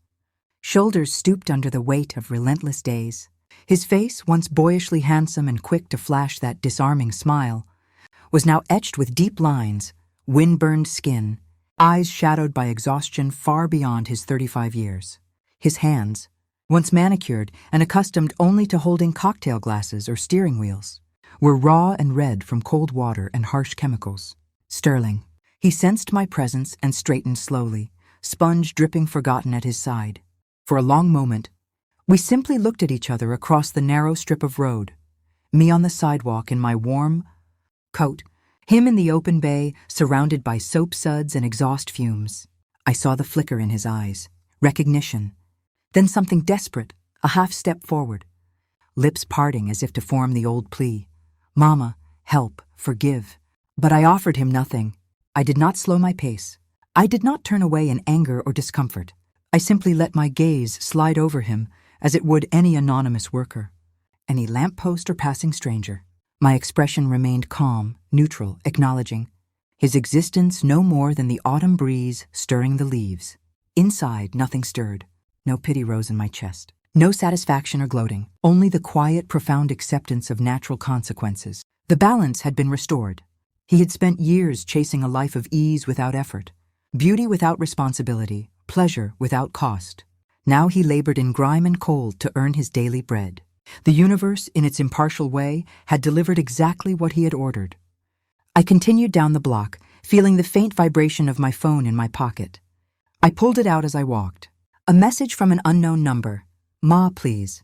Shoulders stooped under the weight of relentless days. His face, once boyishly handsome and quick to flash that disarming smile, was now etched with deep lines, wind-burned skin, eyes shadowed by exhaustion far beyond his 35 years. His hands, once manicured and accustomed only to holding cocktail glasses or steering wheels, were raw and red from cold water and harsh chemicals. Sterling. He sensed my presence and straightened slowly, sponge dripping forgotten at his side. For a long moment, we simply looked at each other across the narrow strip of road, me on the sidewalk in my warm coat, him in the open bay, surrounded by soap suds and exhaust fumes. I saw the flicker in his eyes, recognition, then something desperate, a half step forward, lips parting as if to form the old plea, "Mama, help, forgive." But I offered him nothing. I did not slow my pace. I did not turn away in anger or discomfort. I simply let my gaze slide over him as it would any anonymous worker, any lamppost or passing stranger. My expression remained calm, neutral, acknowledging his existence no more than the autumn breeze stirring the leaves. Inside, nothing stirred. No pity rose in my chest. No satisfaction or gloating. Only the quiet, profound acceptance of natural consequences. The balance had been restored. He had spent years chasing a life of ease without effort, beauty without responsibility, pleasure without cost. Now he labored in grime and cold to earn his daily bread. The universe, in its impartial way, had delivered exactly what he had ordered. I continued down the block, feeling the faint vibration of my phone in my pocket. I pulled it out as I walked. A message from an unknown number. "Ma, please.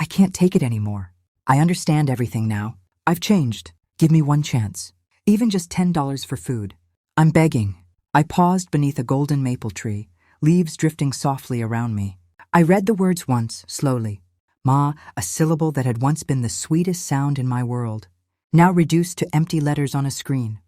I can't take it anymore. I understand everything now. I've changed. Give me one chance. Even just $10 for food. I'm begging." I paused beneath a golden maple tree, leaves drifting softly around me. I read the words once, slowly. Ma, a syllable that had once been the sweetest sound in my world, now reduced to empty letters on a screen.